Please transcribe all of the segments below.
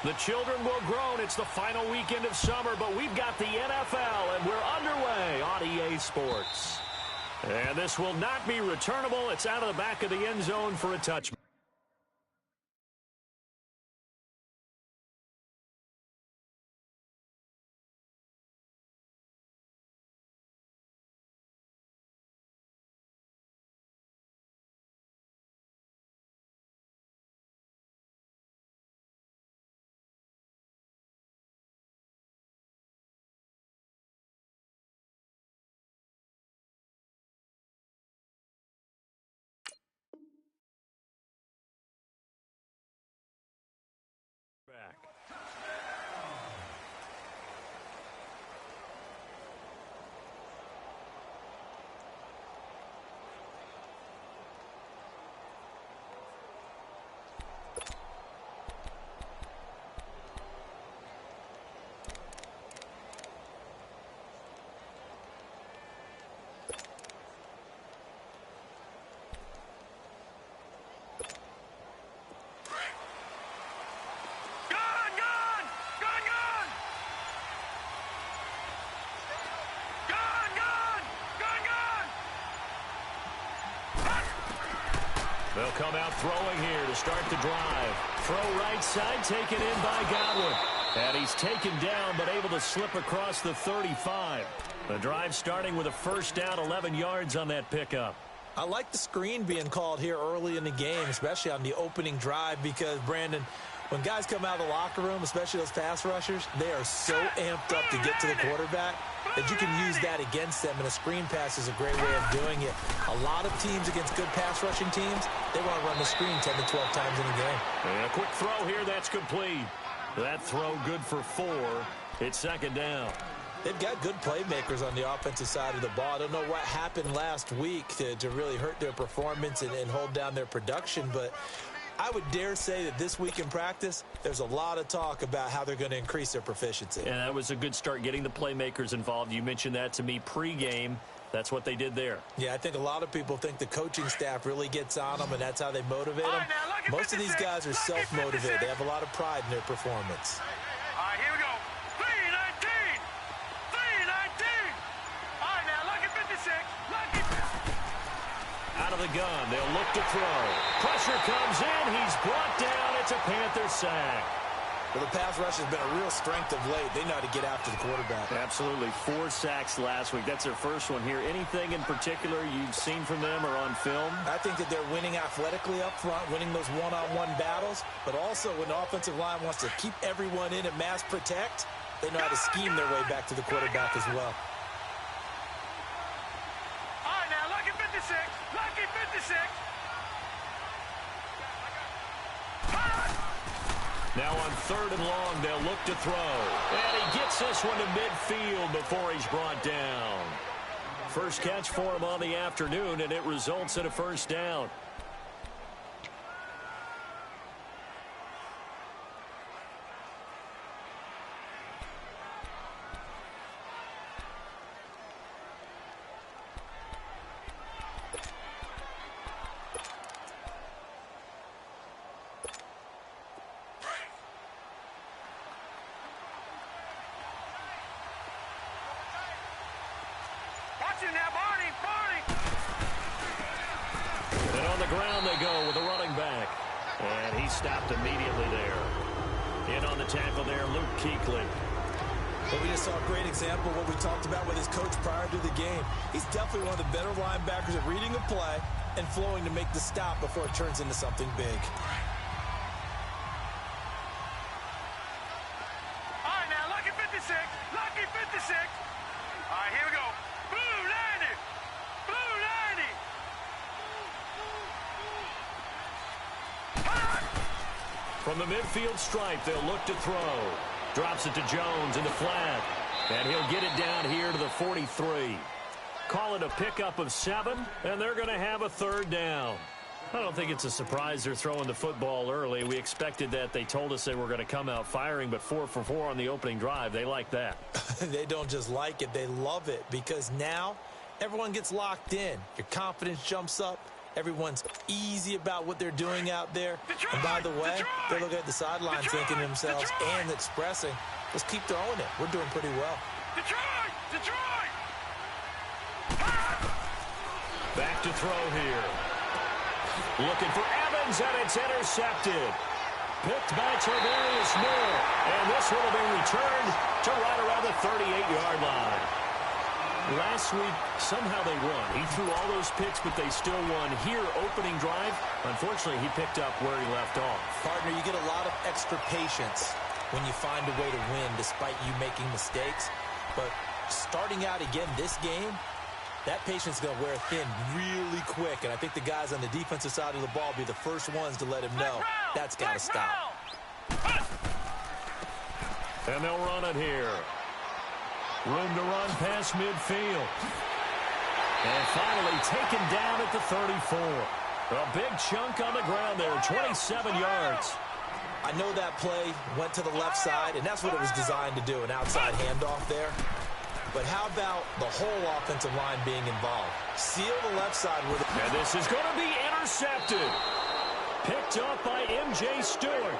The children will groan. It's the final weekend of summer, but we've got the NFL, and we're underway on EA Sports. And this will not be returnable. It's out of the back of the end zone for a touchback. They'll come out throwing here to start the drive. Throw right side, taken in by Godwin. And he's taken down, but able to slip across the 35. The drive starting with a first down, 11 yards on that pickup. I like the screen being called here early in the game, especially on the opening drive, because, Brandon, when guys come out of the locker room, especially those pass rushers, they are so amped up to get to the quarterback that you can use that against them, and a screen pass is a great way of doing it. A lot of teams against good pass rushing teams, they want to run the screen 10 to 12 times in a game. And a quick throw here, that's complete. That throw good for 4. It's second down. They've got good playmakers on the offensive side of the ball. I don't know what happened last week to really hurt their performance and hold down their production, but I would dare say that this week in practice, there's a lot of talk about how they're going to increase their proficiency. And that was a good start getting the playmakers involved. You mentioned that to me pregame. That's what they did there. Yeah, I think a lot of people think the coaching staff really gets on them, and that's how they motivate them. Most of these guys are self-motivated. They have a lot of pride in their performance. All right, here we go. 3-19. 3-19. All right, now, lucky 56. Lucky. Out of the gun, they'll look to throw. Pressure comes in. He's brought down. It's a Panther sack. Well, the pass rush has been a real strength of late. They know how to get after the quarterback. Absolutely. 4 sacks last week. That's their first one here. Anything in particular you've seen from them or on film? I think that they're winning athletically up front, winning those one-on-one battles, but also when the offensive line wants to keep everyone in and mass protect, they know how to scheme their way back to the quarterback as well. All right, now, lucky 56. Lucky 56. Now on 3rd and long, they'll look to throw. And he gets this one to midfield before he's brought down. First catch for him on the afternoon, and it results in a first down. And on the ground they go with a running back. And he stopped immediately there. In on the tackle there, Luke Kuechly. But we just saw a great example of what we talked about with his coach prior to the game. He's definitely one of the better linebackers at reading a play and flowing to make the stop before it turns into something big. All right, now, lucky 56. Lucky 56. All right, here we go. Blue 90. Blue 90. From the midfield stripe, they'll look to throw. Drops it to Jones in the flat. And he'll get it down here to the 43. Call it a pickup of 7, and they're going to have a 3rd down. I don't think it's a surprise they're throwing the football early. We expected that. They told us they were going to come out firing, but 4 for 4 on the opening drive. They like that. They don't just like it, they love it, because now everyone gets locked in. Your confidence jumps up. Everyone's easy about what they're doing out there. And by the way, they're looking at the sidelines thinking to themselves and expressing, let's keep throwing it. We're doing pretty well. Detroit! Back to throw here. Looking for Evans, and it's intercepted. Picked by Tarvarius Moore. And this one will be returned to right around the 38-yard line. Last week, somehow they won. He threw all those picks, but they still won. Here, opening drive, unfortunately, he picked up where he left off. Partner, you get a lot of extra patience when you find a way to win despite you making mistakes. But starting out again this game, that patience is going to wear thin really quick. And I think the guys on the defensive side of the ball will be the first ones to let him know that's got to stop. And they'll run it here. Room to run past midfield. And finally taken down at the 34. A big chunk on the ground there, 27 yards. I know that play went to the left side, and that's what it was designed to do, an outside handoff there. But how about the whole offensive line being involved? Seal the left side with it. And this is going to be intercepted. Picked up by M.J. Stewart.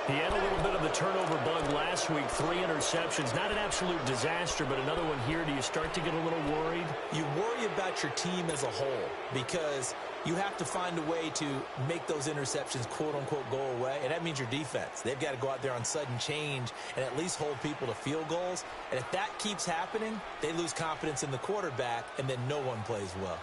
He had a little bit of the turnover bug last week, 3 interceptions. Not an absolute disaster, but another one here. Do you start to get a little worried? You worry about your team as a whole because you have to find a way to make those interceptions, quote-unquote, go away, and that means your defense. They've got to go out there on sudden change and at least hold people to field goals. And if that keeps happening, they lose confidence in the quarterback, and then no one plays well.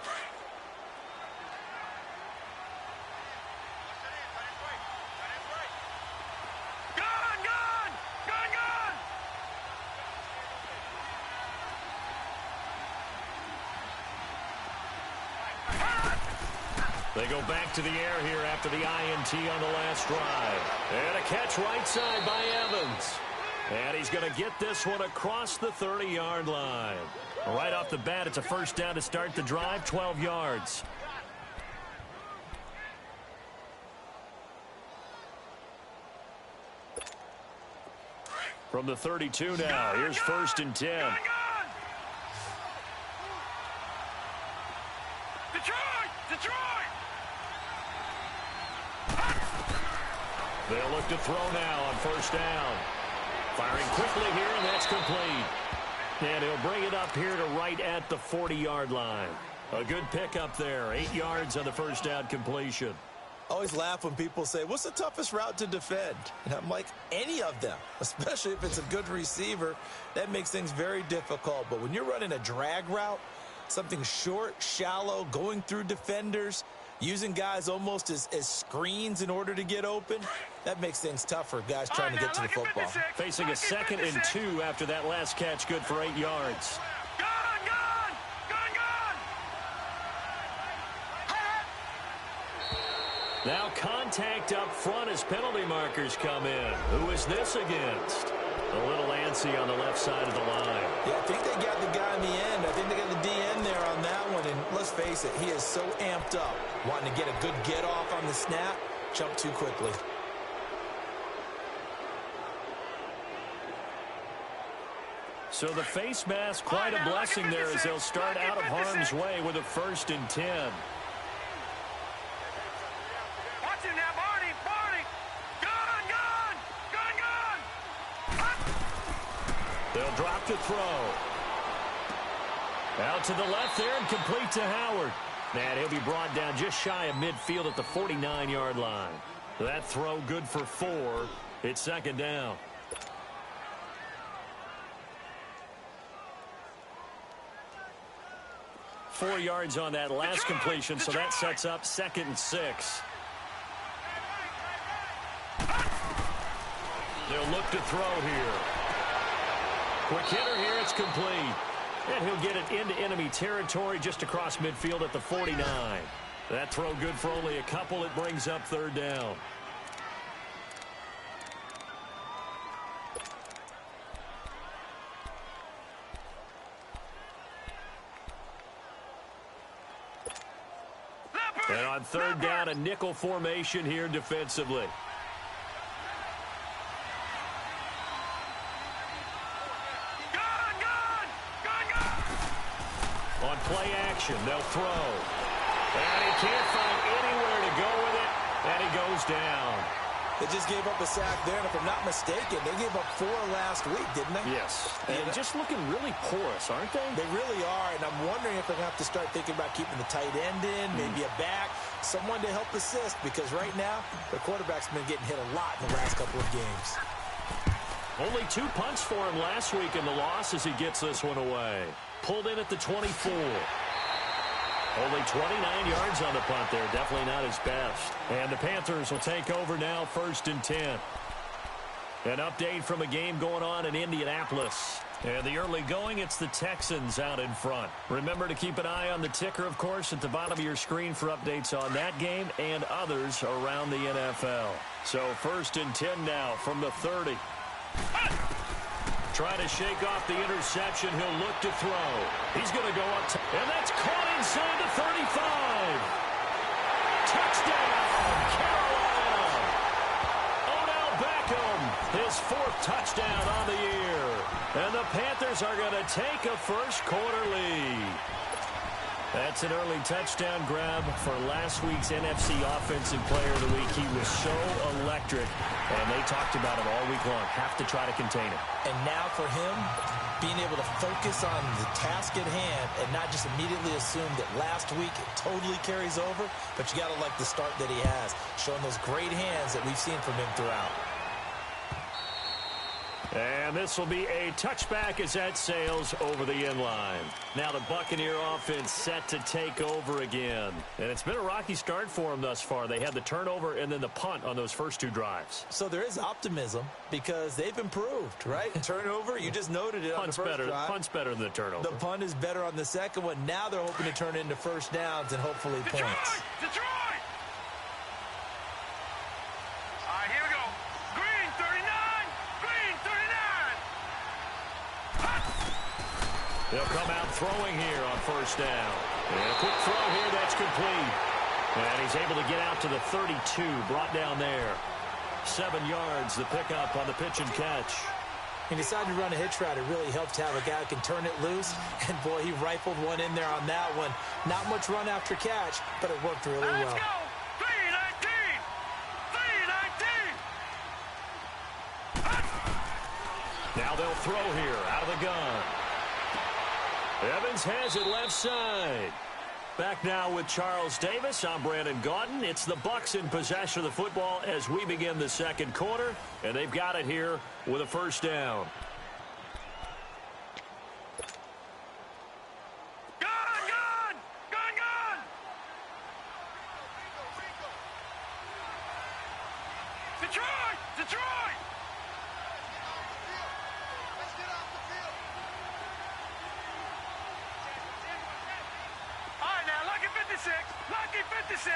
They go back to the air here after the INT on the last drive. And a catch right side by Evans. And he's going to get this one across the 30-yard line. Right off the bat, it's a first down to start the drive, 12 yards. From the 32 now, here's 1st and 10. Detroit! They'll look to throw now on 1st down. Firing quickly here, and that's complete. And he'll bring it up here to right at the 40-yard line. A good pickup there, 8 yards on the 1st down completion. I always laugh when people say, what's the toughest route to defend? And I'm like, any of them, especially if it's a good receiver. That makes things very difficult. But when you're running a drag route, something short, shallow, going through defenders, using guys almost as screens in order to get open, that makes things tough for guys trying to get to the football. Facing a 2nd and 2 after that last catch, good for 8 yards. Now contact up front as penalty markers come in. Who is this against? A little antsy on the left side of the line. Yeah, I think they got the guy in the end. I think they got the DN there on that one. And let's face it, he is so amped up, wanting to get a good get off on the snap, jump too quickly. So the face mask, quite a blessing there as they'll start out of harm's way with a 1st and 10. Watch him now, Barney! Gun! They'll drop to throw. Out to the left there and complete to Howard. And he'll be brought down just shy of midfield at the 49-yard line. That throw good for 4. It's 2nd down. Four yards on that last completion, so that sets up 2nd and 6. They'll look to throw here. Quick hitter here, it's complete. And he'll get it into enemy territory just across midfield at the 49. That throw good for only a couple. It brings up 3rd down. And on 3rd down, a nickel formation here defensively. On play action, they'll throw. And he can't find goes down. They just gave up a sack there, and if I'm not mistaken, they gave up 4 last week, didn't they? Yes. And just looking really porous, aren't they? They really are, and I'm wondering if they're going to have to start thinking about keeping the tight end in, maybe a back, someone to help assist, because right now, their quarterback's been getting hit a lot in the last couple of games. Only 2 punts for him last week in the loss as he gets this one away. Pulled in at the 24. Only 29 yards on the punt there. Definitely not his best. And the Panthers will take over now, 1st and 10. An update from a game going on in Indianapolis. And the early going, it's the Texans out in front. Remember to keep an eye on the ticker, of course, at the bottom of your screen for updates on that game and others around the NFL. So 1st and 10 now from the 30. Trying to shake off the interception. He'll look to throw. He's going to go up. And that's caught inside the 35. Touchdown, Carolina. Odell Beckham, his 4th touchdown on the year. And the Panthers are going to take a first-quarter lead. That's an early touchdown grab for last week's NFC Offensive Player of the Week. He was so electric, and they talked about it all week long. Have to try to contain him. And now for him, being able to focus on the task at hand and not just immediately assume that last week it totally carries over, but you got to like the start that he has, showing those great hands that we've seen from him throughout. And this will be a touchback as that sails over the inline. Now the Buccaneer offense set to take over again. And it's been a rocky start for them thus far. They had the turnover and then the punt on those first 2 drives. So there is optimism because they've improved, right? Turnover, you just noted it on the first drive. Punt's better than the turnover. The punt is better on the second one. Now they're hoping to turn it into first downs and hopefully points. Detroit! All right, here we go. Green, 39. Green, 39. They'll come out throwing here on first down. And a quick throw here that's complete. And he's able to get out to the 32, brought down there. 7 yards, the pickup on the pitch and catch. He decided to run a hitch route. It really helped to have a guy who can turn it loose. And, boy, he rifled one in there on that one. Not much run after catch, but it worked really well. Let's go. 319. 319. Now they'll throw here out of the gun. Evans has it left side. Back now with Charles Davis. I'm Brandon Gaudin. It's the Bucs in possession of the football as we begin the second quarter. And they've got it here with a first down. Gun! Detroit! All right, now, lucky 56. Lucky 56.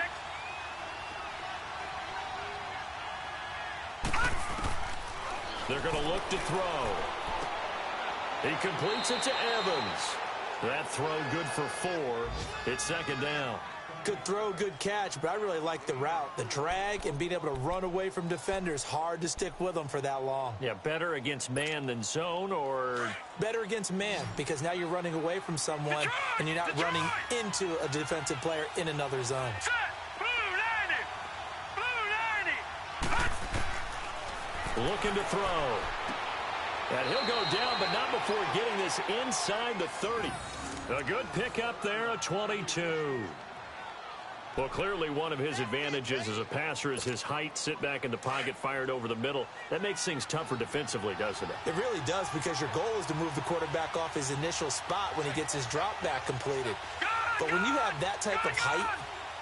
They're going to look to throw. He completes it to Evans. That throw good for 4. It's second down. Good throw, good catch, but I really like the route. The drag and being able to run away from defenders. Hard to stick with them for that long. Yeah, better against man than zone, or... Better against man, because now you're running away from someone and you're not running into a defensive player in another zone. Set. Blue 90. Looking to throw. And he'll go down, but not before getting this inside the 30. A good pickup there, a 22. Well, clearly one of his advantages as a passer is his height, sit back in the pocket, fired over the middle. That makes things tougher defensively, doesn't it? It really does, because your goal is to move the quarterback off his initial spot when he gets his drop back completed. But when you have that type of height,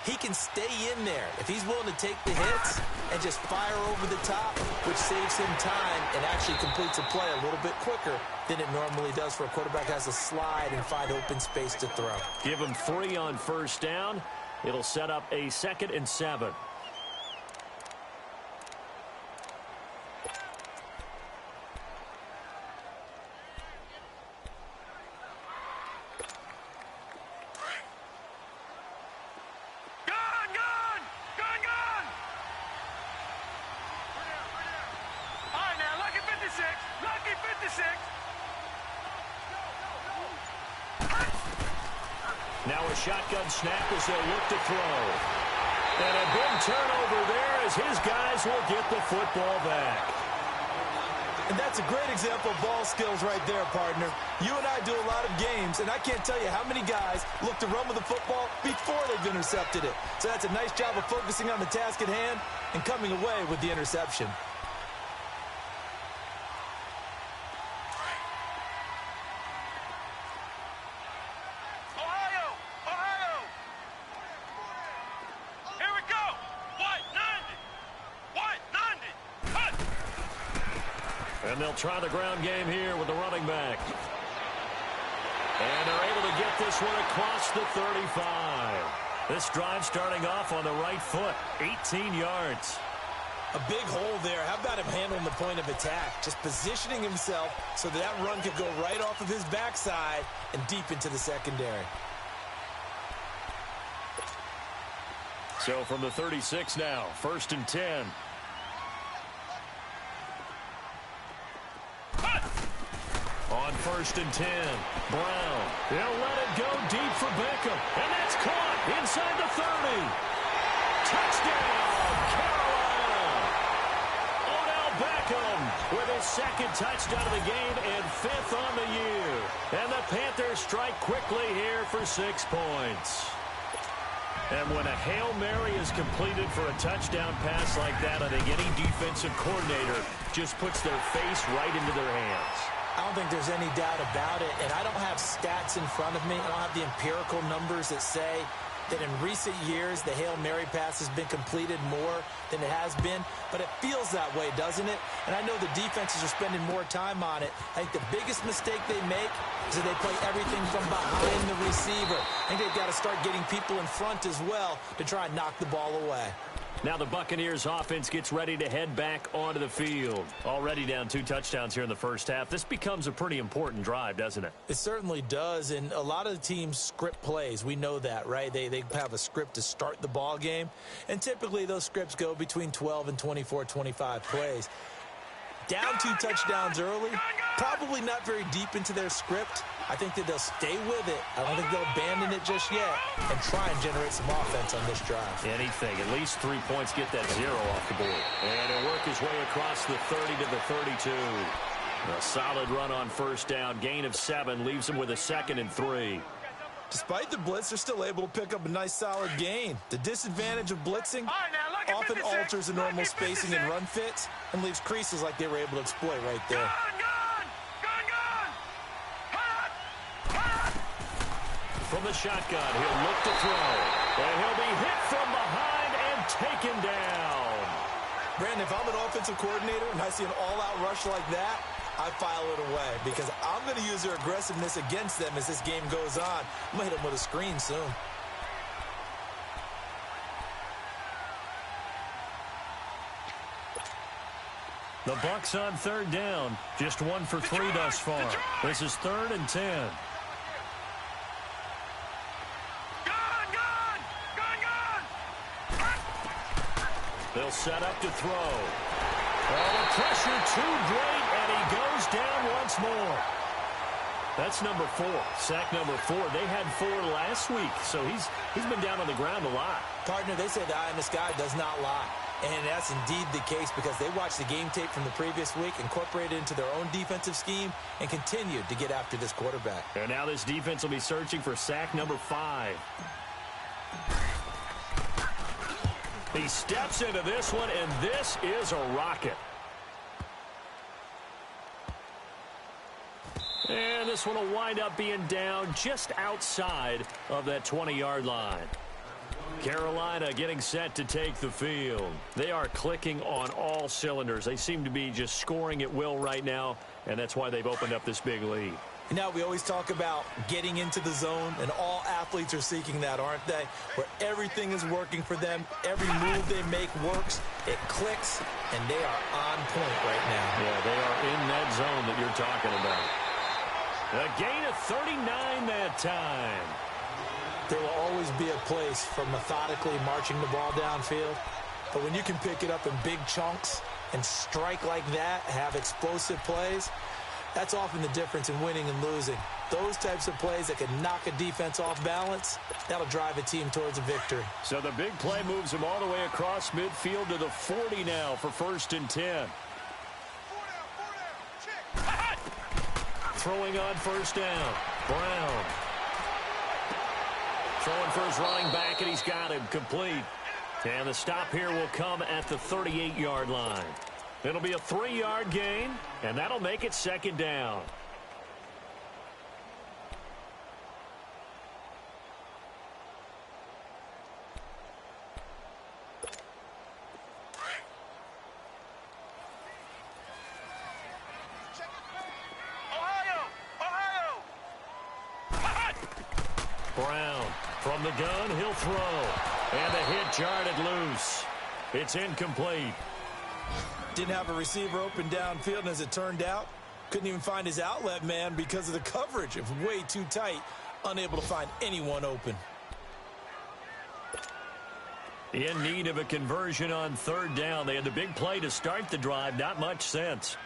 he can stay in there if he's willing to take the hits and just fire over the top, which saves him time and actually completes a play a little bit quicker than it normally does for a quarterback who has to slide and find open space to throw. Give him 3 on first down. It'll set up a 2nd and 7. Now a shotgun snap as they'll look to throw. And a big turnover there as his guys will get the football back. And that's a great example of ball skills right there, partner. You and I do a lot of games, and I can't tell you how many guys look to run with the football before they've intercepted it. So that's a nice job of focusing on the task at hand and coming away with the interception. And they'll try the ground game here with the running back. And they're able to get this one across the 35. This drive starting off on the right foot, 18 yards. A big hole there. How about him handling the point of attack? Just positioning himself so that run could go right off of his backside and deep into the secondary. So from the 36 now, 1st and 10. On 1st and 10, Brown. He'll let it go deep for Beckham. And that's caught inside the 30. Touchdown, Carolina. Odell Beckham with his 2nd touchdown of the game and 5th on the year. And the Panthers strike quickly here for 6 points. And when a Hail Mary is completed for a touchdown pass like that, I think any defensive coordinator just puts their face right into their hands. I don't think there's any doubt about it, and I don't have stats in front of me. I don't have the empirical numbers that say that in recent years the Hail Mary pass has been completed more than it has been, but it feels that way, doesn't it? And I know the defenses are spending more time on it. I think the biggest mistake they make is that they play everything from behind the receiver. I think they've got to start getting people in front as well to try and knock the ball away. Now the Buccaneers offense gets ready to head back onto the field. Already down 2 touchdowns here in the first half. This becomes a pretty important drive, doesn't it? It certainly does, and a lot of the teams script plays. We know that, right? They have a script to start the ball game, and typically those scripts go between 12 and 24, 25 plays. Down 2 touchdowns early, probably not very deep into their script. I think that they'll stay with it. I don't think they'll abandon it just yet and try and generate some offense on this drive. Anything. At least 3 points, get that 0 off the board. And he'll work his way across the 30 to the 32. A solid run on 1st down. Gain of 7 leaves him with a 2nd and 3. Despite the blitz, they're still able to pick up a nice solid gain. The disadvantage of blitzing often alters the normal spacing and run fits and leaves creases like they were able to exploit right there. From the shotgun, he'll look to throw. And he'll be hit from behind and taken down. Brandon, if I'm an offensive coordinator and I see an all-out rush like that, I file it away because I'm going to use their aggressiveness against them as this game goes on. I'm going to hit them with a screen soon. The Bucs on 3rd down. Just 1 for 3 thus far. This is 3rd and 10. They'll set up to throw. Oh, the pressure too great, and he goes down once more. That's number 4, sack number 4. They had 4 last week, so he's been down on the ground a lot. Partner, they say the eye in the sky does not lie. And that's indeed the case because they watched the game tape from the previous week, incorporated it into their own defensive scheme, and continued to get after this quarterback. And now this defense will be searching for sack number 5. He steps into this one, and this is a rocket. And this one will wind up being down just outside of that 20-yard line. Carolina getting set to take the field. They are clicking on all cylinders. They seem to be just scoring at will right now, and that's why they've opened up this big lead. You know, we always talk about getting into the zone, and all athletes are seeking that, aren't they? Where everything is working for them, every move they make works, it clicks, and they are on point right now. Yeah, they are in that zone that you're talking about. A gain of 39 that time. There will always be a place for methodically marching the ball downfield, but when you can pick it up in big chunks and strike like that, have explosive plays, That's often the difference in winning and losing. Those types of plays that can knock a defense off balance, that'll drive a team towards a victory. So the big play moves him all the way across midfield to the 40 now for 1st and 10. Throwing on 1st down. Brown. Throwing for his running back, and he's got him complete. And the stop here will come at the 38-yard line. It'll be a 3-yard gain, and that'll make it 2nd down. Brown from the gun, he'll throw. And the hit jarred it loose. It's incomplete. Didn't have a receiver open downfield, and as it turned out, couldn't even find his outlet man because of the coverage. It was way too tight, unable to find anyone open. In need of a conversion on 3rd down. They had the big play to start the drive. Not much sense.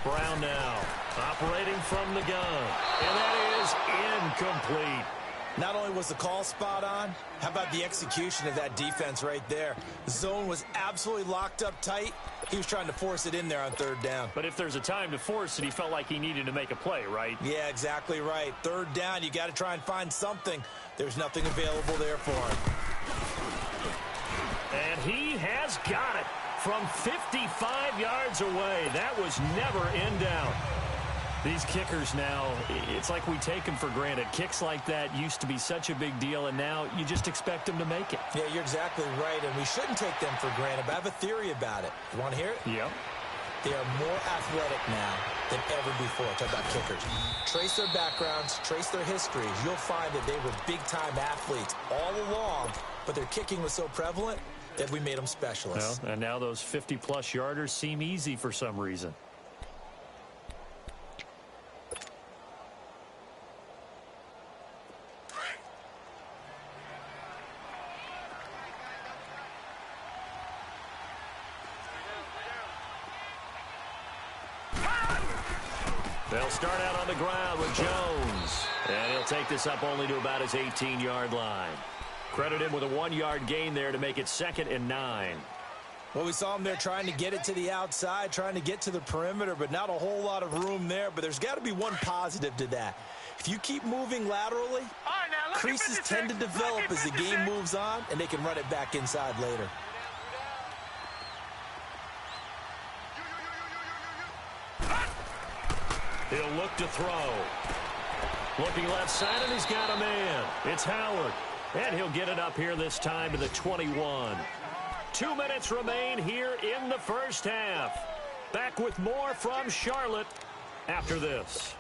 Brown now, operating from the gun. And that is incomplete. Not only was the call spot on, how about the execution of that defense right there? The zone was absolutely locked up tight. He was trying to force it in there on 3rd down. But if there's a time to force it, he felt like he needed to make a play, right? Yeah, exactly right. 3rd down, you got to try and find something. There's nothing available there for him. And he has got it from 55 yards away. That was never in doubt. These kickers now, it's like we take them for granted. Kicks like that used to be such a big deal, and now you just expect them to make it. Yeah, you're exactly right, and we shouldn't take them for granted, but I have a theory about it. You want to hear it? Yep. They are more athletic now than ever before. Talk about kickers. Trace their backgrounds, trace their histories. You'll find that they were big-time athletes all along, but their kicking was so prevalent that we made them specialists. Well, and now those 50-plus yarders seem easy for some reason. They'll start out on the ground with Jones. And he'll take this up only to about his 18-yard line. Credit him with a 1-yard gain there to make it 2nd and 9. Well, we saw him there trying to get it to the outside, trying to get to the perimeter, but not a whole lot of room there. But there's got to be one positive to that. If you keep moving laterally, creases tend to develop as the game moves on, and they can run it back inside later. He'll look to throw. Looking left side, and he's got a man. It's Howard. And he'll get it up here this time to the 21. 2 minutes remain here in the first half. Back with more from Charlotte after this.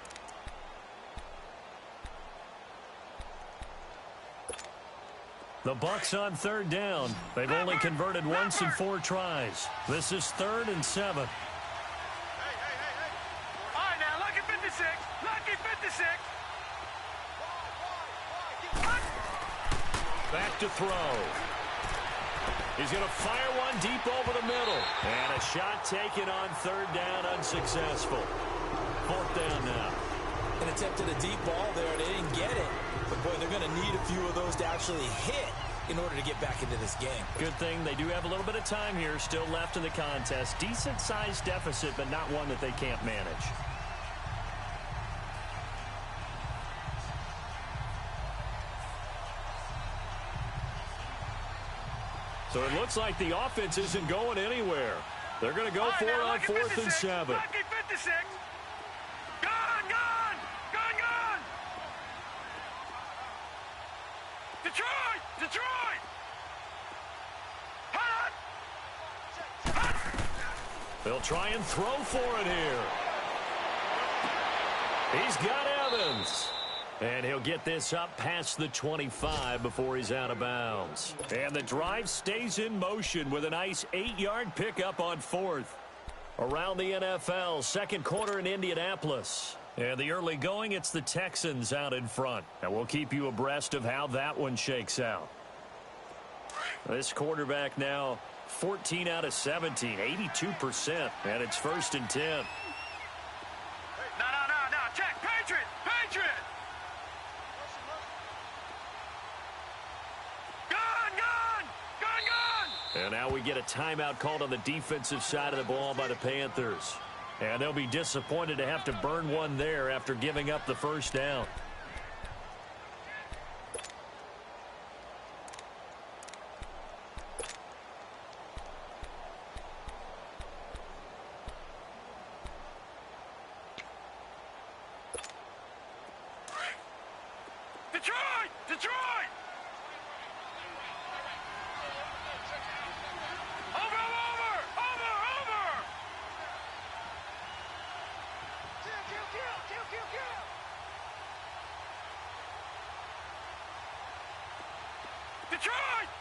The Bucs on 3rd down. They've only converted once in 4 tries. This is 3rd and 7. Back to throw. He's going to fire one deep over the middle. And a shot taken on 3rd down, unsuccessful. 4th down now. And attempted a deep ball there. They didn't get it. But, boy, they're going to need a few of those to actually hit in order to get back into this game. Good thing they do have a little bit of time here still left in the contest. Decent-sized deficit, but not one that they can't manage. So it looks like the offense isn't going anywhere. They're going to go for it on 4th and 7. Detroit! They'll try and throw for it here. He's got Evans. And he'll get this up past the 25 before he's out of bounds. And the drive stays in motion with a nice 8-yard pickup on 4th. Around the NFL, 2nd quarter in Indianapolis. And the early going, it's the Texans out in front. And we'll keep you abreast of how that one shakes out. This quarterback now 14 out of 17, 82%, and it's 1st and 10. No. Check. Patriot. Gun. And now we get a timeout called on the defensive side of the ball by the Panthers. And they'll be disappointed to have to burn one there after giving up the first down. Detroit! Over! Kill!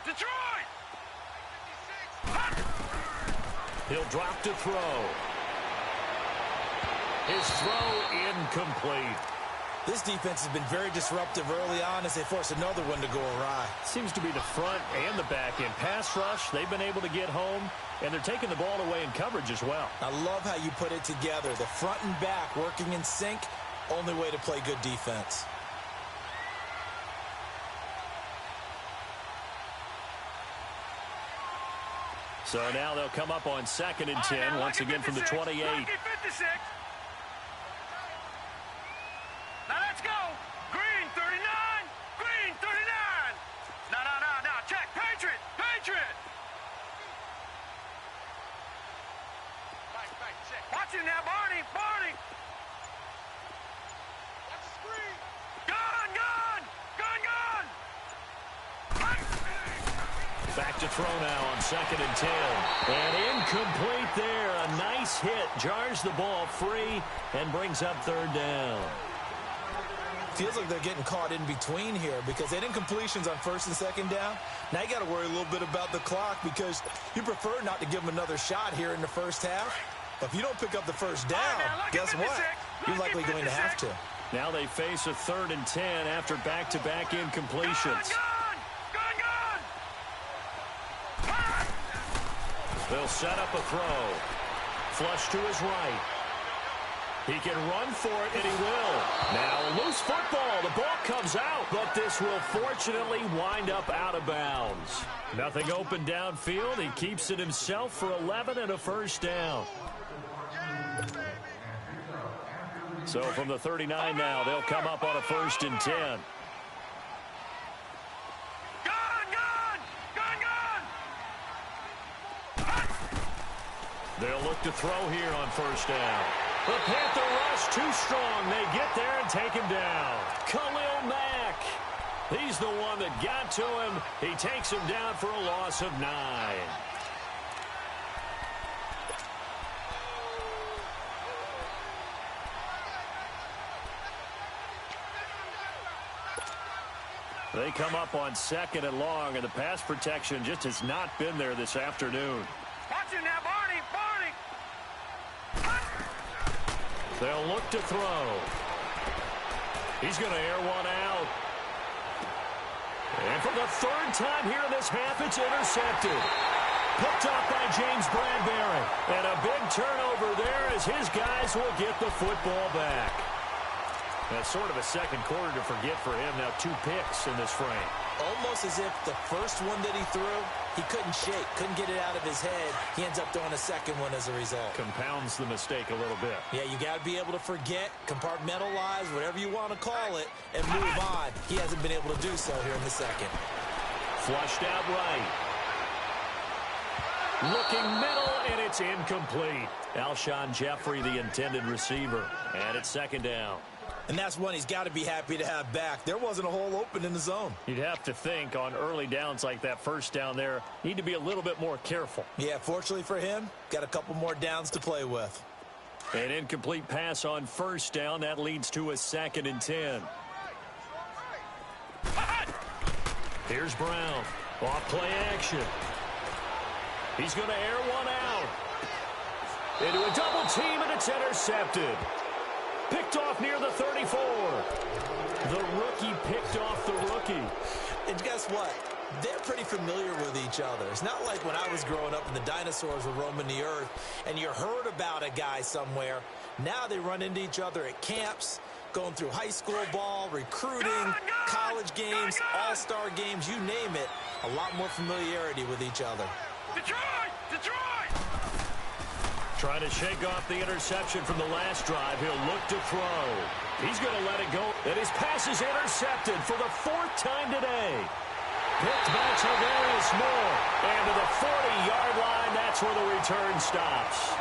Detroit! He'll drop to throw. His throw incomplete. This defense has been very disruptive early on as they force another one to go awry. Seems to be the front and the back end. Pass rush, they've been able to get home, and they're taking the ball away in coverage as well. I love how you put it together. The front and back working in sync, only way to play good defense. So now they'll come up on 2nd and 10, once again from the 28. Now let's go. Green 39. No. Check. Patriot. Watch him now, Barney. Watch the screen. Gun. Back to throw now on 2nd and 10. And incomplete there. A nice hit. Jars the ball free and brings up 3rd down. Feels like they're getting caught in between here because they didn't completions on 1st and 2nd down. Now you got to worry a little bit about the clock because you prefer not to give them another shot here in the first half. But if you don't pick up the first down, guess what? You're likely going to have to. Now they face a 3rd and 10 after back-to-back incompletions. They'll set up a throw. Flush to his right. He can run for it, and he will. Now, loose football. The ball comes out, but this will fortunately wind up out of bounds. Nothing open downfield. He keeps it himself for 11 and a first down. So from the 39 now, they'll come up on a 1st and 10. They'll look to throw here on 1st down. The Panther rush too strong. They get there and take him down. Khalil Mack. He's the one that got to him. He takes him down for a loss of 9. They come up on 2nd and long, and the pass protection just has not been there this afternoon. Watch him now, Barney. They'll look to throw. He's going to air one out. And for the 3rd time here in this half, it's intercepted. Picked off by James Bradbury. And a big turnover there as his guys will get the football back. That's sort of a second quarter to forget for him. Now 2 picks in this frame. Almost as if the first one that he threw, he couldn't shake, couldn't get it out of his head. He ends up throwing a second one as a result. Compounds the mistake a little bit. Yeah, you got to be able to forget, compartmentalize, whatever you want to call it, and move on. He hasn't been able to do so here in the second. Flushed out right. Looking middle, and it's incomplete. Alshon Jeffrey, the intended receiver. And it's 2nd down. And that's one he's got to be happy to have back. There wasn't a hole open in the zone. You'd have to think on early downs like that 1st down there, need to be a little bit more careful. Yeah, fortunately for him, got a couple more downs to play with. An incomplete pass on 1st down. That leads to a 2nd and 10. Here's Brown. Off play action. He's going to air one out. Into a double team, and it's intercepted. Picked off near the 34. The rookie picked off the rookie. And guess what? they're pretty familiar with each other. It's not like when I was growing up and the dinosaurs were roaming the earth and you heard about a guy somewhere. Now they run into each other at camps, going through high school ball, recruiting, college games, all-star games, you name it. A lot more familiarity with each other. Detroit! Detroit! Trying to shake off the interception from the last drive. He'll look to throw. He's going to let it go. And his pass is intercepted for the 4th time today. Picked by Tavares Moore. And to the 40-yard line, that's where the return stops.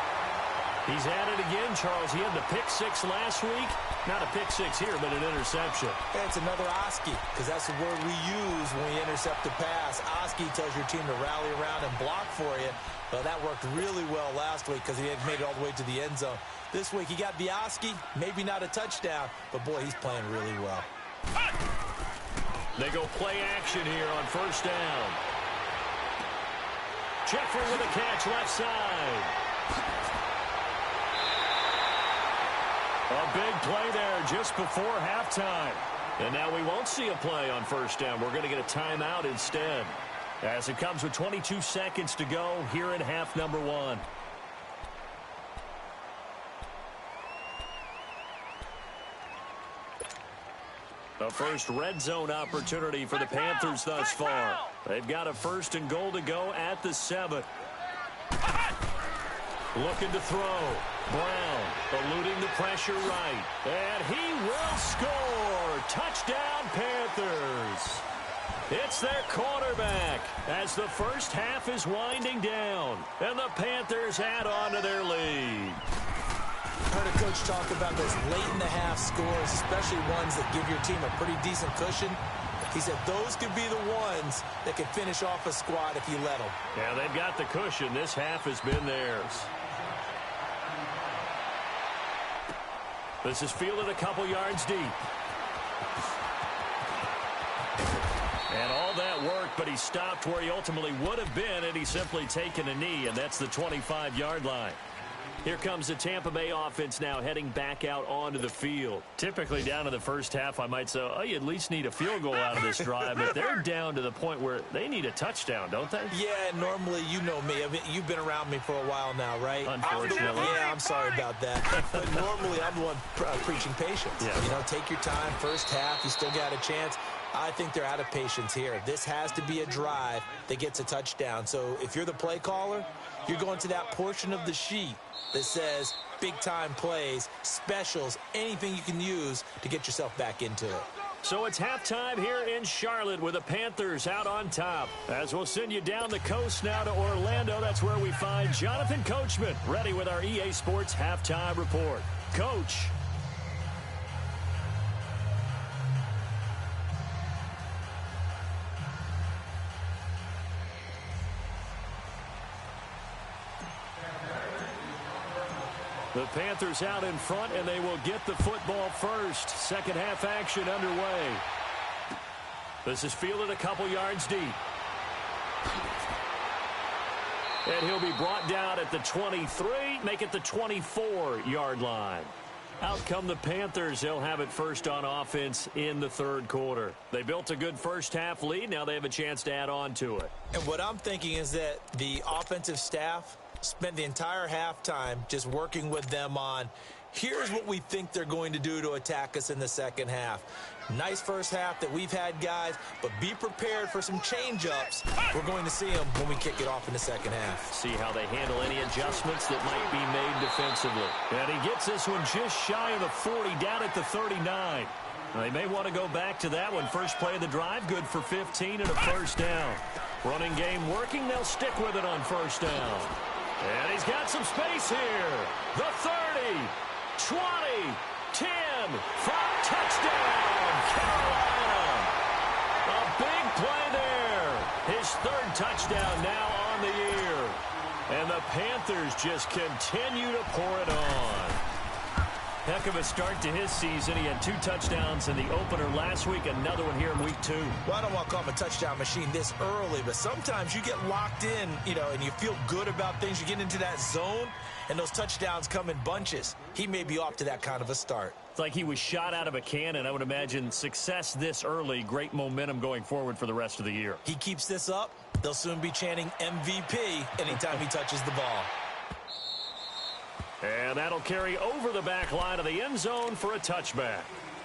He's at it again, Charles. He had the pick 6 last week. Not a pick 6 here, but an interception. Yeah, it's another Oski, because that's the word we use when we intercept a pass. Oski tells your team to rally around and block for you. Well, that worked really well last week because he had made it all the way to the end zone. This week, he got the Oski, maybe not a touchdown, but, boy, he's playing really well. They go play action here on 1st down. Jeffrey with a catch left side. A big play there just before halftime. And now we won't see a play on 1st down. We're going to get a timeout instead. As it comes with 22 seconds to go here in half number 1. The first red zone opportunity for the Panthers thus far. They've got a 1st and goal to go at the 7. Looking to throw. Brown eluding the pressure right. And he will score. Touchdown, Panthers. It's their quarterback as the first half is winding down. And the Panthers add on to their lead. I heard a coach talk about those late-in-the-half scores, especially ones that give your team a pretty decent cushion. He said those could be the ones that could finish off a squad if you let them. Yeah, they've got the cushion. This half has been theirs. This is fielded a couple yards deep. And all that worked, but he stopped where he ultimately would have been had he simply taken a knee, and that's the 25-yard line. Here comes the Tampa Bay offense now heading back out onto the field. Typically down to the first half, I might say, oh, you at least need a field goal out of this drive, but they're down to the point where they need a touchdown, don't they? Yeah, normally, you know me. I mean, you've been around me for a while now, right? Unfortunately. Yeah, I'm sorry about that. But normally, I'm the one preaching patience. Yeah. You know, take your time. First half, you still got a chance. I think they're out of patience here. This has to be a drive that gets a touchdown. So if you're the play caller, you're going to that portion of the sheet that says big-time plays, specials, anything you can use to get yourself back into it. So it's halftime here in Charlotte with the Panthers out on top. As we'll send you down the coast now to Orlando, that's where we find Jonathan Coachman, ready with our EA Sports Halftime Report. Coach. The Panthers out in front, and they will get the football first. Second half action underway. This is fielded a couple yards deep. And he'll be brought down at the 23, make it the 24-yard line. Out come the Panthers. They'll have it first on offense in the 3rd quarter. They built a good first half lead. Now they have a chance to add on to it. And what I'm thinking is that the offensive staff spent the entire halftime just working with them on, here's what we think they're going to do to attack us in the second half. Nice first half that we've had, guys, but be prepared for some change-ups. We're going to see them when we kick it off in the second half. See how they handle any adjustments that might be made defensively. And he gets this one just shy of the 40, down at the 39. They may want to go back to that one. First play of the drive, good for 15 and a first down. Running game working, they'll stick with it on first down. And he's got some space here. The 30, 20, 10, 5, touchdown, Carolina. A big play there. His 3rd touchdown now on the year. And the Panthers just continue to pour it on. Heck of a start to his season. He had 2 touchdowns in the opener last week, another one here in week 2. Well, I don't want to call him a touchdown machine this early, but sometimes you get locked in, you know, and you feel good about things. You get into that zone, and those touchdowns come in bunches. he may be off to that kind of a start. It's like he was shot out of a cannon. I would imagine success this early, great momentum going forward for the rest of the year. He keeps this up, they'll soon be chanting MVP anytime he touches the ball. And that'll carry over the back line of the end zone for a touchback.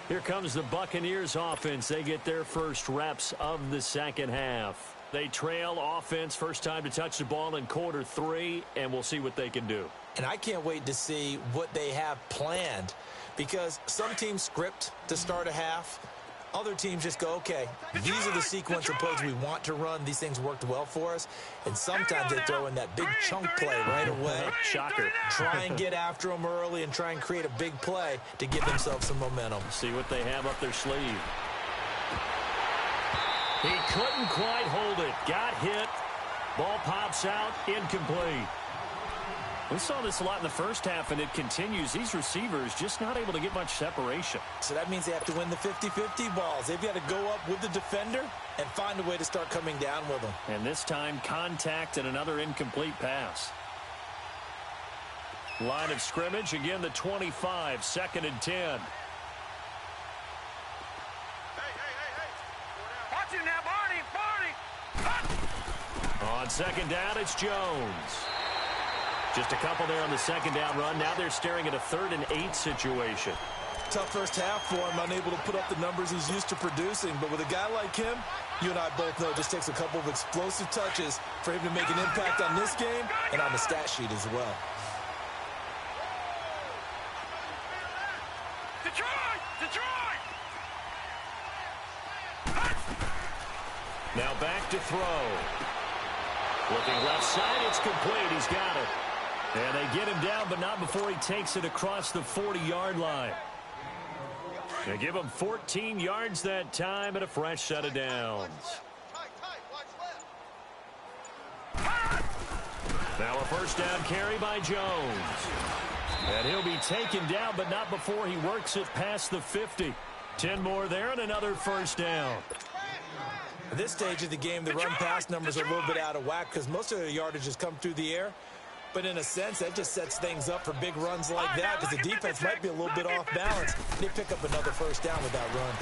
Here comes the Buccaneers offense. They get their first reps of the second half. They trail offense, first time to touch the ball in quarter 3, and we'll see what they can do. And I can't wait to see what they have planned, because some teams script to start a half. Other teams just go, okay, these are the sequence of plays we want to run. These things worked well for us. And sometimes they throw in that big chunk play right away. Shocker. Try and get after them early and try and create a big play to give themselves some momentum. See what they have up their sleeve. He couldn't quite hold it. Got hit. Ball pops out. Incomplete. We saw this a lot in the first half, and it continues. These receivers just not able to get much separation. So that means they have to win the 50-50 balls. They've got to go up with the defender and find a way to start coming down with them. And this time, contact and another incomplete pass. Line of scrimmage, again the 25, 2nd and 10. Watch it now, Barney. On 2nd down, it's Jones. Just a couple there on the 2nd down run. Now they're staring at a 3rd and 8 situation. Tough first half for him, unable to put up the numbers he's used to producing. But with a guy like him, you and I both know it just takes a couple of explosive touches for him to make an impact on this game and on the stat sheet as well. Detroit! Now back to throw. Looking left side, it's complete. He's got it. And they get him down, but not before he takes it across the 40-yard line. They give him 14 yards that time and a fresh set of downs. Now a first down carry by Jones. And he'll be taken down, but not before he works it past the 50. 10 more there and another first down. At this stage of the game, the run-pass numbers are a little bit out of whack because most of their yardage has come through the air. But in a sense, that just sets things up for big runs like that because the defense might be a little bit off balance. They pick up another first down with that run.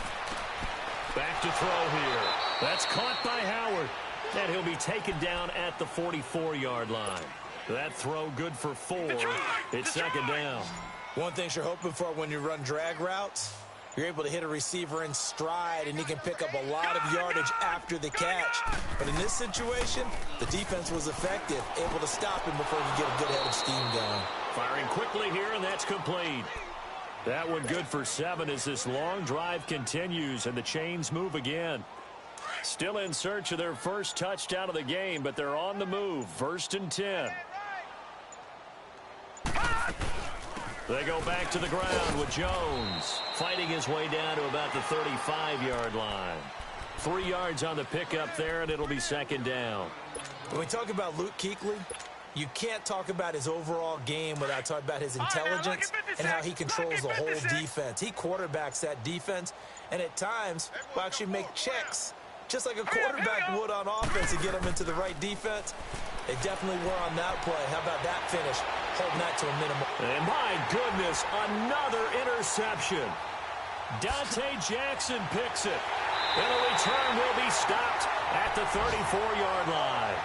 Back to throw here. That's caught by Howard. And he'll be taken down at the 44-yard line. That throw good for 4. It's 2nd down. One thing you're hoping for when you run drag routes, you're able to hit a receiver in stride, and he can pick up a lot of yardage after the catch. But in this situation, the defense was effective, able to stop him before he could get a good head of steam going. Firing quickly here, and that's complete. That one good for 7 as this long drive continues, and the chains move again. Still in search of their first touchdown of the game, but they're on the move. 1st and 10. They go back to the ground with Jones fighting his way down to about the 35-yard line. 3 yards on the pickup there, and it'll be 2nd down. When we talk about Luke Kuechly, you can't talk about his overall game without talking about his intelligence and how he controls the whole defense. He quarterbacks that defense, and at times will actually make checks, just like a quarterback would on offense, to get them into the right defense. They definitely were on that play. How about that finish? Holding that to a minimum. And my goodness, another interception. Dante Jackson picks it. And the return will be stopped at the 34-yard line.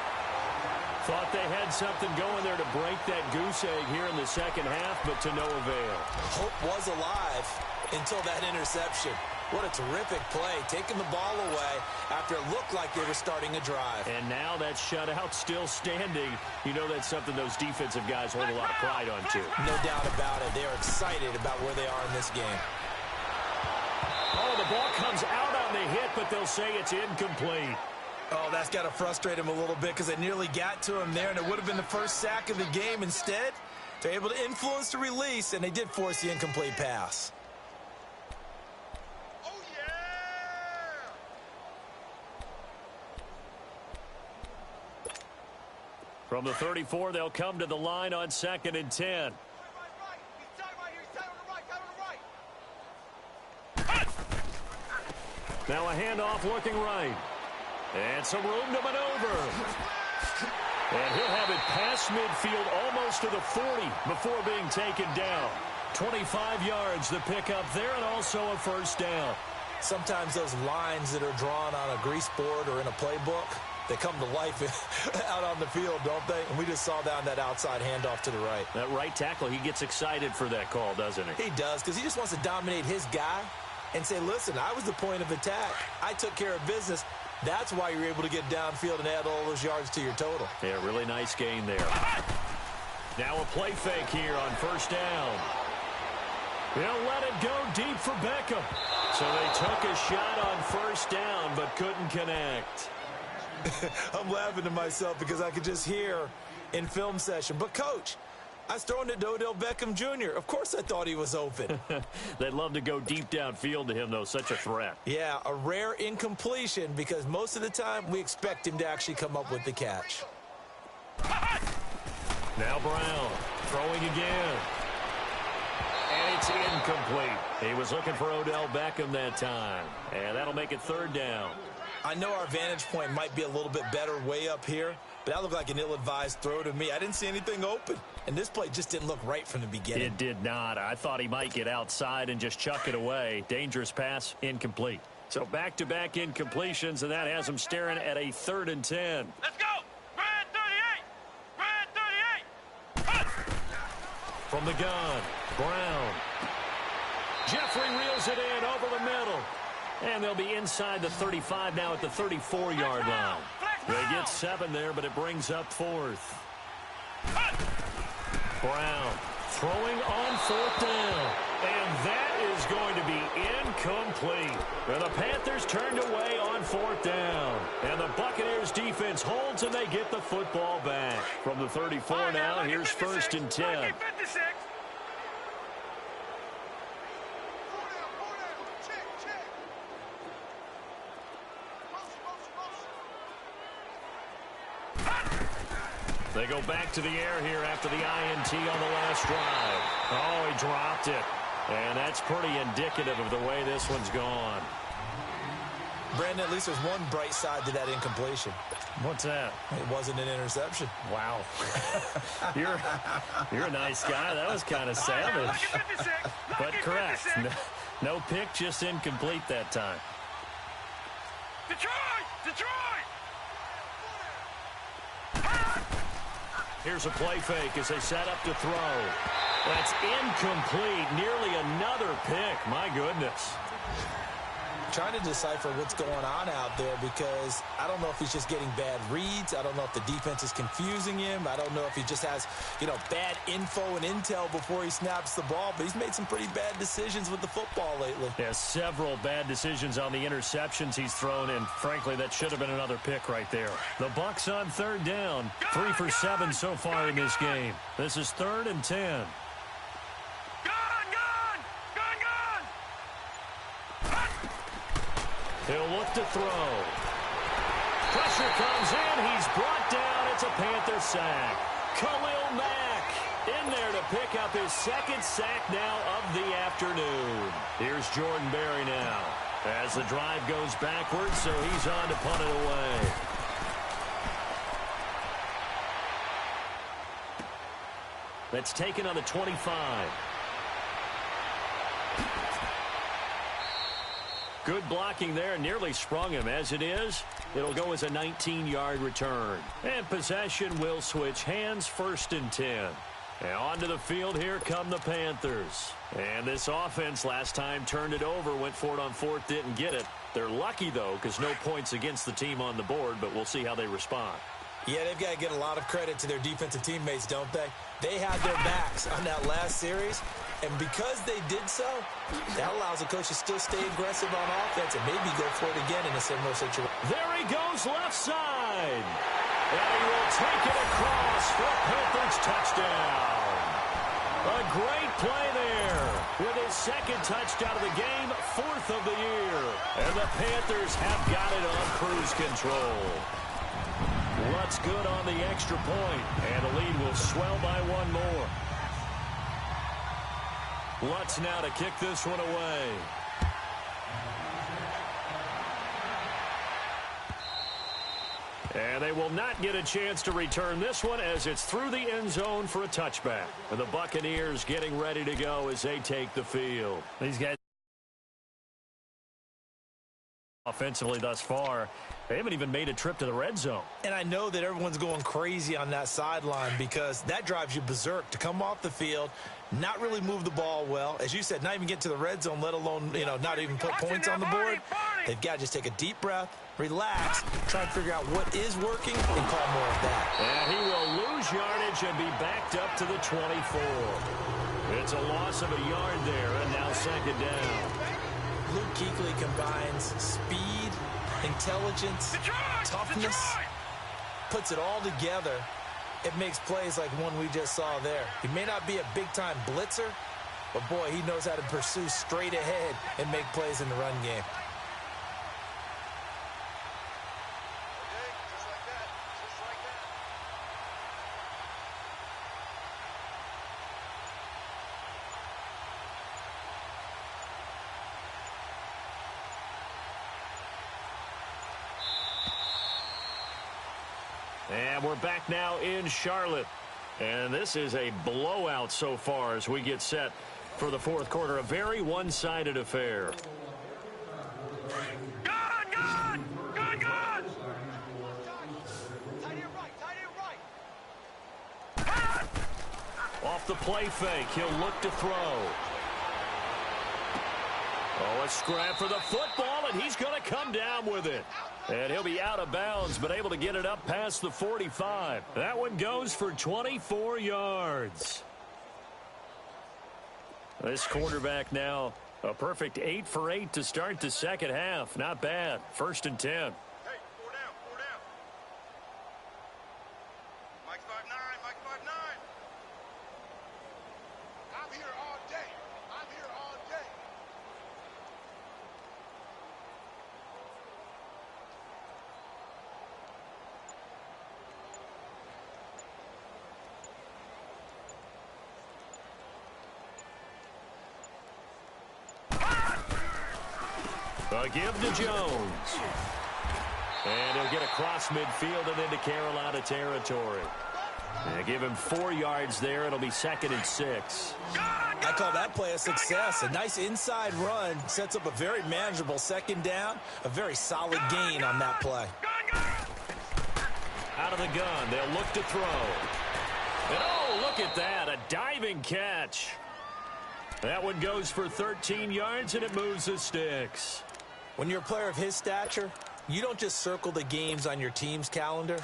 Thought they had something going there to break that goose egg here in the second half, but to no avail. Hope was alive until that interception. What a terrific play, taking the ball away after it looked like they were starting a drive. And now that shutout still standing. You know that's something those defensive guys hold a lot of pride on, too. No doubt about it. They are excited about where they are in this game. Oh, the ball comes out on the hit, but they'll say it's incomplete. Oh, that's got to frustrate him a little bit because they nearly got to him there, and it would have been the first sack of the game. Instead, they're able to influence the release, and they did force the incomplete pass. From the 34, they'll come to the line on 2nd and 10. Now a handoff looking right. And some room to maneuver. And he'll have it past midfield almost to the 40 before being taken down. 25 yards to pick up there, and also a first down. Sometimes those lines that are drawn on a grease board or in a playbook, they come to life out on the field, don't they? And we just saw that on that outside handoff to the right. That right tackle, he gets excited for that call, doesn't he? He does, because he just wants to dominate his guy and say, listen, I was the point of attack. I took care of business. That's why you're able to get downfield and add all those yards to your total. Yeah, really nice gain there. Now a play fake here on first down. They'll let it go deep for Beckham. So they took a shot on first down but couldn't connect. I'm laughing to myself because I could just hear in film session, but coach, I was throwing it to Odell Beckham Jr. Of course I thought he was open. They'd love to go deep downfield to him, though. Such a threat. Yeah, a rare incompletion because most of the time we expect him to actually come up with the catch. Now Brown throwing again. And it's incomplete. He was looking for Odell Beckham that time. And that'll make it third down. I know our vantage point might be a little bit better way up here, but that looked like an ill-advised throw to me. I didn't see anything open, and this play just didn't look right from the beginning. It did not. I thought he might get outside and just chuck it away. Dangerous pass, incomplete. So back-to-back incompletions, and that has him staring at a 3rd and 10. Let's go! Red 38! Red 38! From the gun, Brown. Jeffrey reels it in over the middle. And they'll be inside the 35 now at the 34-yard line. They get 7 there, but it brings up 4th. Brown throwing on 4th down. And that is going to be incomplete. And the Panthers turned away on 4th down. And the Buccaneers defense holds, and they get the football back. From the 34 now, here's 1st and 10. They go back to the air here after the INT on the last drive. Oh, he dropped it. And that's pretty indicative of the way this one's gone. Brandon, at least there's one bright side to that incompletion. What's that? It wasn't an interception. Wow. You're a nice guy. That was kind of savage. But correct. No pick, just incomplete that time. Detroit! Detroit! Here's a play fake as they set up to throw. That's incomplete. Nearly another pick. My goodness. Trying to decipher what's going on out there because I don't know if he's just getting bad reads. I don't know if the defense is confusing him. I don't know if he just has, bad info and intel before he snaps the ball. But he's made some pretty bad decisions with the football lately. Yeah, several bad decisions on the interceptions he's thrown, and frankly, that should have been another pick right there. The Bucs on 3rd down. 3 for 7 so far in this game. This is 3rd and 10. He'll look to throw. Pressure comes in. He's brought down. It's a Panther sack. Khalil Mack in there to pick up his 2nd sack now of the afternoon. Here's Jordan Berry now as the drive goes backwards, so he's on to punt it away. That's taken on the 25. Good blocking there, nearly sprung him. As it is, it'll go as a 19-yard return. And possession will switch hands, 1st and 10. And onto the field, here come the Panthers. And this offense last time turned it over, went for it on 4th, didn't get it. They're lucky, though, because no points against the team on the board, but we'll see how they respond. Yeah, they've got to get a lot of credit to their defensive teammates, don't they? They had their backs on that last series, and because they did so, that allows the coach to still stay aggressive on offense and maybe go for it again in a similar situation. There he goes left side. And he will take it across for a Panthers touchdown. A great play there with his 2nd touchdown of the game, 4th of the year. And the Panthers have got it on cruise control. Lutz good on the extra point, and the lead will swell by 1 more. Lutz now to kick this one away. And they will not get a chance to return this one as it's through the end zone for a touchback. And the Buccaneers getting ready to go as they take the field. These guys offensively thus far, they haven't even made a trip to the red zone. And I know that everyone's going crazy on that sideline because that drives you berserk to come off the field, not really move the ball well. As you said, not even get to the red zone, let alone, not even put points on the board. They've got to just take a deep breath, relax, try and figure out what is working, and call more of that. And he will lose yardage and be backed up to the 24. It's a loss of a yard there, and now second down. Luke Kuechly combines speed, intelligence, toughness, puts it all together. It makes plays like one we just saw there. He may not be a big-time blitzer, but, boy, he knows how to pursue straight ahead and make plays in the run game. And we're back now in Charlotte. And this is a blowout so far as we get set for the fourth quarter. A very one-sided affair. Good! Off the play fake, he'll look to throw. Oh, a scrap for the football, and he's going to come down with it. And he'll be out of bounds, but able to get it up past the 45. That one goes for 24 yards. This quarterback now, a perfect 8 for 8 to start the second half. Not bad. 1st and 10. Hey, 4 down. Mike 5'9", Mike 5'9". I'm here all day. A give to Jones. And he'll get across midfield and into Carolina territory. And give him 4 yards there. It'll be 2nd and 6. I call that play a success. A nice inside run sets up a very manageable second down. A very solid gain on that play. Out of the gun. They'll look to throw. And oh, look at that. A diving catch. That one goes for 13 yards, and it moves the sticks. When you're a player of his stature, you don't just circle the games on your team's calendar.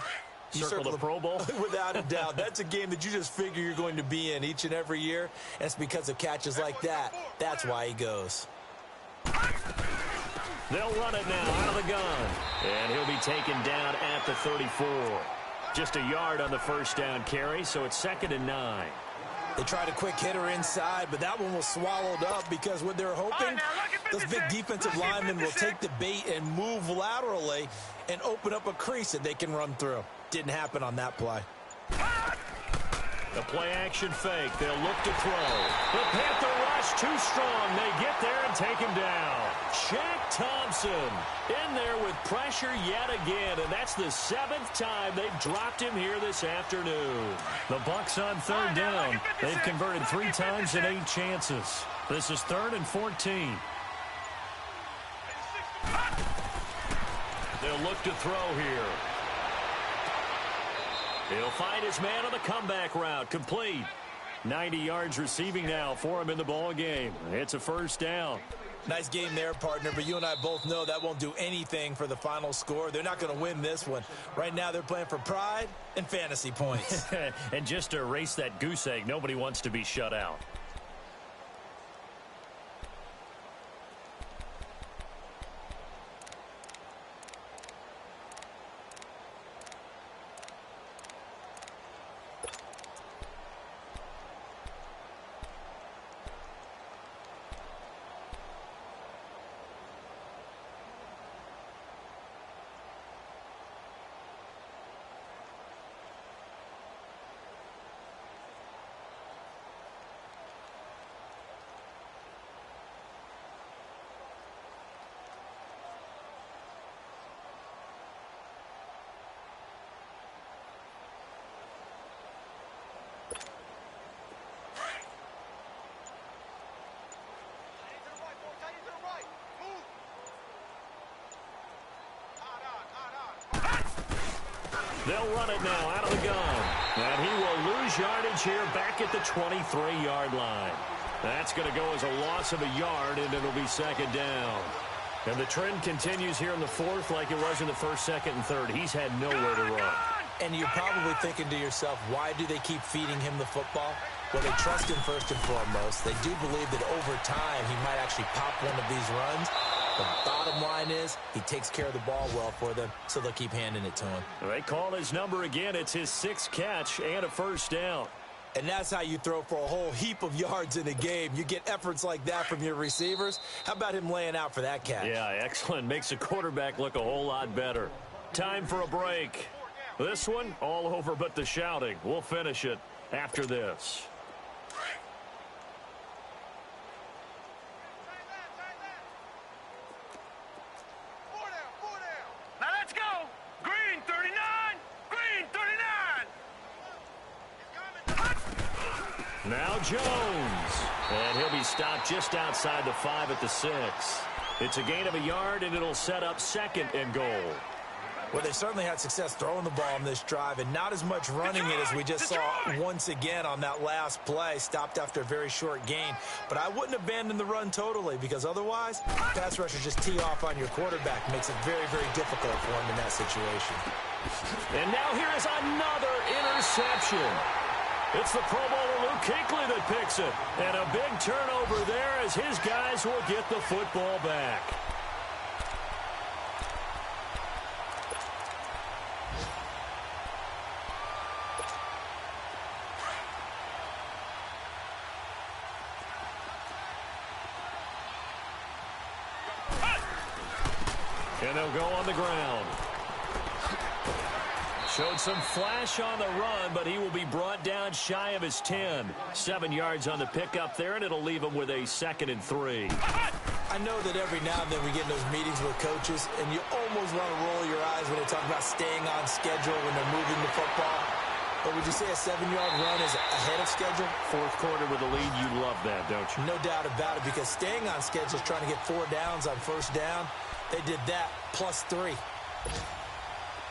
You circle the Pro Bowl? Without a doubt. That's a game that you just figure you're going to be in each and every year. And it's because of catches like that. That's why he goes. They'll run it now out of the gun. And he'll be taken down at the 34. Just a yard on the first down carry, so it's 2nd and 9. They tried a quick hitter inside, but that one was swallowed up because what they're hoping, those big defensive linemen will take the bait and move laterally and open up a crease that they can run through. Didn't happen on that play. The play-action fake. They'll look to throw. The Panther rush too strong. They get there and take him down. Shaq Thompson in there with pressure yet again, and that's the 7th time they've dropped him here this afternoon. The Bucs on 3rd down. They've converted 3 times in 8 chances. This is 3rd and 14. They'll look to throw here. He'll find his man on the comeback route. Complete. 90 yards receiving now for him in the ball game. It's a first down. Nice game there, partner, but you and I both know that won't do anything for the final score. They're not going to win this one. Right now they're playing for pride and fantasy points. And just to erase that goose egg, nobody wants to be shut out. They'll run it now out of the gun. And he will lose yardage here back at the 23-yard line. That's going to go as a loss of a yard, and it'll be second down. And the trend continues here in the fourth like it was in the first, second, and third. He's had nowhere to run. And you're probably thinking to yourself, why do they keep feeding him the football? Well, they trust him first and foremost. They do believe that over time he might actually pop one of these runs. The bottom line is he takes care of the ball well for them, so they'll keep handing it to him. They call his number again. It's his 6th catch and a first down. And that's how you throw for a whole heap of yards in a game. You get efforts like that from your receivers. How about him laying out for that catch? Yeah, excellent. Makes the quarterback look a whole lot better. Time for a break. This one, all over but the shouting. We'll finish it after this. Now let's go. Green 39. Green 39. Now Jones. And he'll be stopped just outside the 5 at the 6. It's a gain of a yard, and it'll set up 2nd and goal. Well, they certainly had success throwing the ball on this drive, and not as much running it as we just saw once again on that last play. Stopped after a very short gain. But I wouldn't abandon the run totally, because otherwise, pass rushers just tee off on your quarterback. Makes it very, very difficult for him in that situation. And now here is another interception. It's the Pro Bowler Luke Kuechly that picks it. And a big turnover there as his guys will get the football back. And they'll go on the ground. Showed some flash on the run, but he will be brought down shy of his 10. 7 yards on the pickup there, and it'll leave him with a 2nd and 3. I know that every now and then we get in those meetings with coaches, and you almost want to roll your eyes when they talk about staying on schedule when they're moving the football. But would you say a 7-yard run is ahead of schedule? Fourth quarter with a lead, you love that, don't you? No doubt about it, because staying on schedule is trying to get 4 downs on first down. They did that plus 3.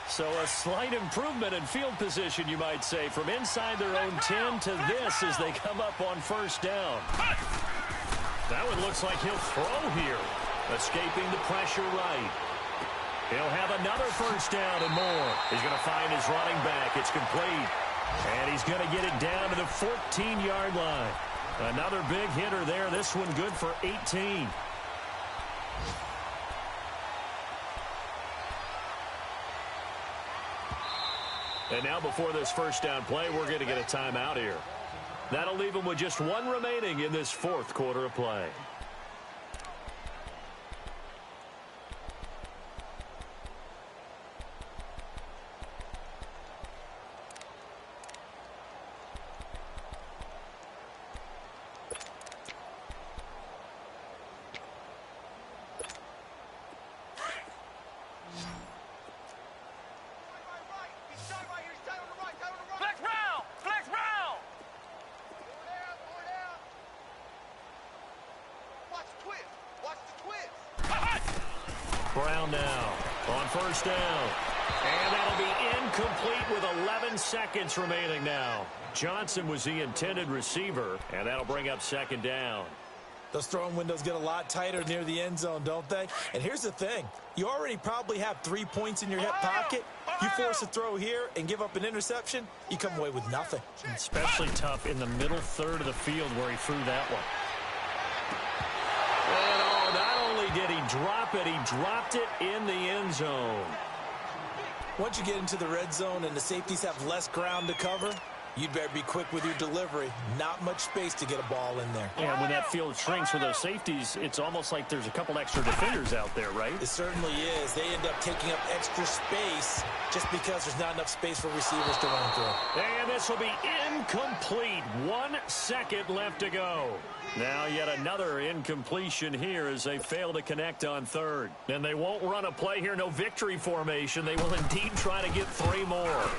So a slight improvement in field position, you might say, from inside their own 10 to this as they come up on first down. That one looks like he'll throw here, escaping the pressure right. He'll have another first down and more. He's going to find his running back. It's complete. And he's going to get it down to the 14-yard line. Another big hitter there. This one good for 18. And now before this first down play, we're going to get a timeout here. That'll leave him with just 1 remaining in this fourth quarter of play. Brown now on first down. And that'll be incomplete with 11 seconds remaining now. Johnson was the intended receiver, and that'll bring up 2nd down. Those throwing windows get a lot tighter near the end zone, don't they? And here's the thing. You already probably have 3 points in your hip pocket. You force a throw here and give up an interception, you come away with nothing. Especially tough in the middle third of the field where he threw that one. And not only did he drop it, he dropped it in the end zone. Once you get into the red zone and the safeties have less ground to cover, you'd better be quick with your delivery. Not much space to get a ball in there. Yeah, when that field shrinks with those safeties, it's almost like there's a couple extra defenders out there, right? It certainly is. They end up taking up extra space just because there's not enough space for receivers to run through. And this will be incomplete. 1 second left to go. Now yet another incompletion here as they fail to connect on third. And they won't run a play here, no victory formation. They will indeed try to get 3 more.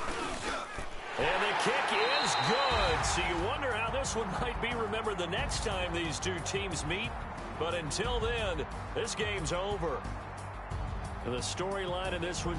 And the kick is good. So you wonder how this one might be remembered the next time these two teams meet. But until then, this game's over. And the storyline in this one...